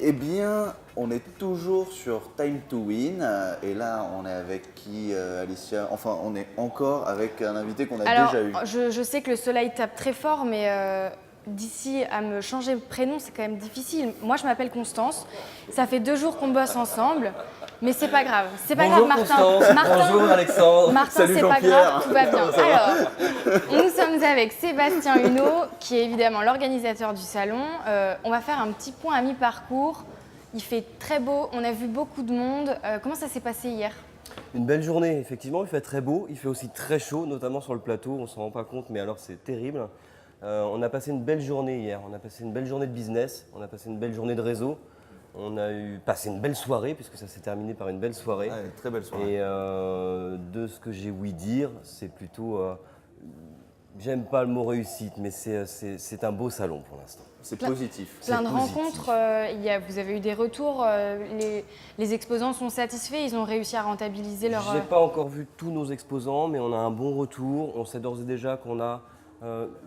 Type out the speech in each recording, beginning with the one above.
Eh bien, on est toujours sur Time to Win et là on est avec qui Alicia? Enfin on est encore avec un invité qu'on a Alors, déjà eu. je sais que le soleil tape très fort, mais d'ici à me changer de prénom, c'est quand même difficile. Moi, je m'appelle Constance. Ça fait 2 jours qu'on bosse ensemble, mais c'est pas grave. C'est pas Bonjour grave, Martin. Constance, Martin, bonjour Alexandre. Martin, Salut c'est pas Jean-Pierre. grave, tout va bien. Alors, nous sommes avec Sébastien Huneau, qui est évidemment l'organisateur du salon. On va faire un petit point à mi-parcours. Il fait très beau, on a vu beaucoup de monde. Comment ça s'est passé hier ? Une belle journée, effectivement, il fait très beau, il fait aussi très chaud, notamment sur le plateau, on ne s'en rend pas compte, mais alors c'est terrible. On a passé une belle journée hier, on a passé une belle journée de business, on a passé une belle journée de réseau, on a passé une belle soirée, puisque ça s'est terminé par une belle soirée. Ouais, très belle soirée. Et de ce que j'ai ouï dire, c'est plutôt, j'aime pas le mot réussite, mais c'est un beau salon pour l'instant. C'est positif. Plein de positif. rencontres, vous avez eu des retours, les exposants sont satisfaits, ils ont réussi à rentabiliser leur... J'ai pas encore vu tous nos exposants, mais on a un bon retour. On sait d'ores et déjà qu'on a,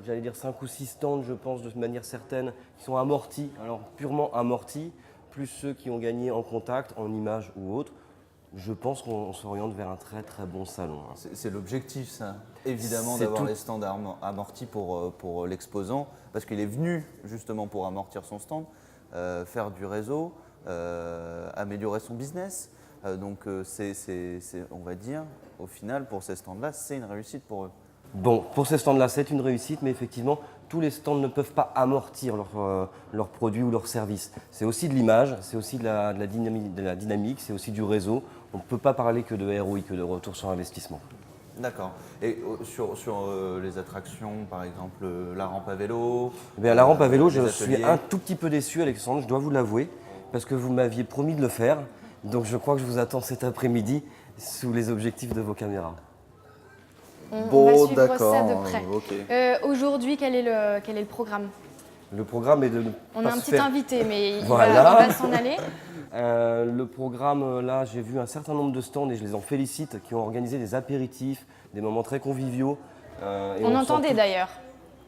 j'allais dire 5 ou 6 stands, je pense, de manière certaine, qui sont amortis, alors purement amortis, plus ceux qui ont gagné en contact, en image ou autre. Je pense qu'on s'oriente vers un très très bon salon. C'est l'objectif ça, évidemment, C'est d'avoir tout. les stands amortis pour l'exposant, parce qu'il est venu justement pour amortir son stand, faire du réseau, améliorer son business. Donc on va dire, au final, pour ces stands-là, c'est une réussite pour eux. Bon, pour ces stands-là, c'est une réussite, mais effectivement, tous les stands ne peuvent pas amortir leurs produits ou leurs services. C'est aussi de l'image, c'est aussi de la dynamique, c'est aussi du réseau. On ne peut pas parler que de ROI, que de retour sur investissement. D'accord. Et sur les attractions, par exemple, la rampe à vélo. Eh bien, la rampe à vélo, les je suis ateliers. un tout petit peu déçu, Alexandre, je dois vous l'avouer, parce que vous m'aviez promis de le faire. Donc je crois que je vous attends cet après-midi sous les objectifs de vos caméras. On va suivre d'accord, ça de près. ok. Aujourd'hui, quel est le programme ? Le programme est de ne On pas a un se petit faire- invité, mais il Voilà. va s'en aller. Le programme, là, j'ai vu un certain nombre de stands et je les en félicite qui ont organisé des apéritifs, des moments très conviviaux. Et On sent entendait tout- d'ailleurs.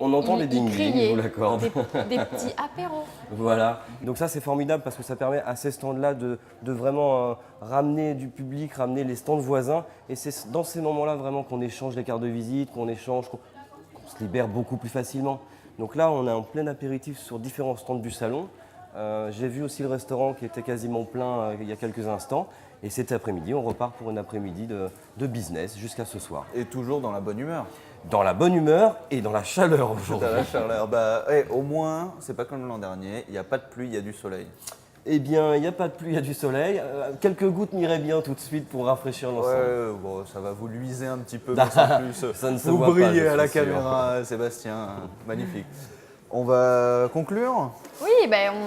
On entend des Il ding-ding, criait, je vous l'accorde. des petits apéros. Voilà, donc ça c'est formidable parce que ça permet à ces stands-là de vraiment ramener du public, ramener les stands voisins. Et c'est dans ces moments-là vraiment qu'on échange les cartes de visite, qu'on se libère beaucoup plus facilement. Donc là on est en plein apéritif sur différents stands du salon. J'ai vu aussi le restaurant qui était quasiment plein il y a quelques instants. Et cet après-midi, on repart pour une après-midi de business jusqu'à ce soir. Et toujours dans la bonne humeur. Dans la bonne humeur et dans la chaleur aujourd'hui. Dans la chaleur. Au moins, c'est pas comme l'an dernier, il n'y a pas de pluie, il y a du soleil. Eh bien, il n'y a pas de pluie, il y a du soleil. Quelques gouttes m'iraient bien tout de suite pour rafraîchir l'ensemble. Ouais, bon, ça va vous luiser un petit peu, mais sans plus. Ça ne se vous voit pas, brillez je à la suis sûr. caméra, Sébastien. Magnifique. On va conclure. Oui,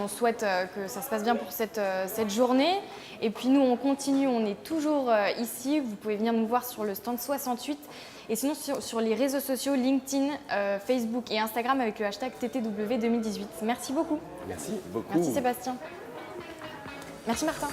on souhaite que ça se passe bien pour cette journée. Et puis nous, on continue, on est toujours ici. Vous pouvez venir nous voir sur le stand 68. Et sinon, sur les réseaux sociaux, LinkedIn, Facebook et Instagram avec le hashtag TTW 2018. Merci beaucoup. Merci beaucoup. Merci Sébastien. Merci Martin.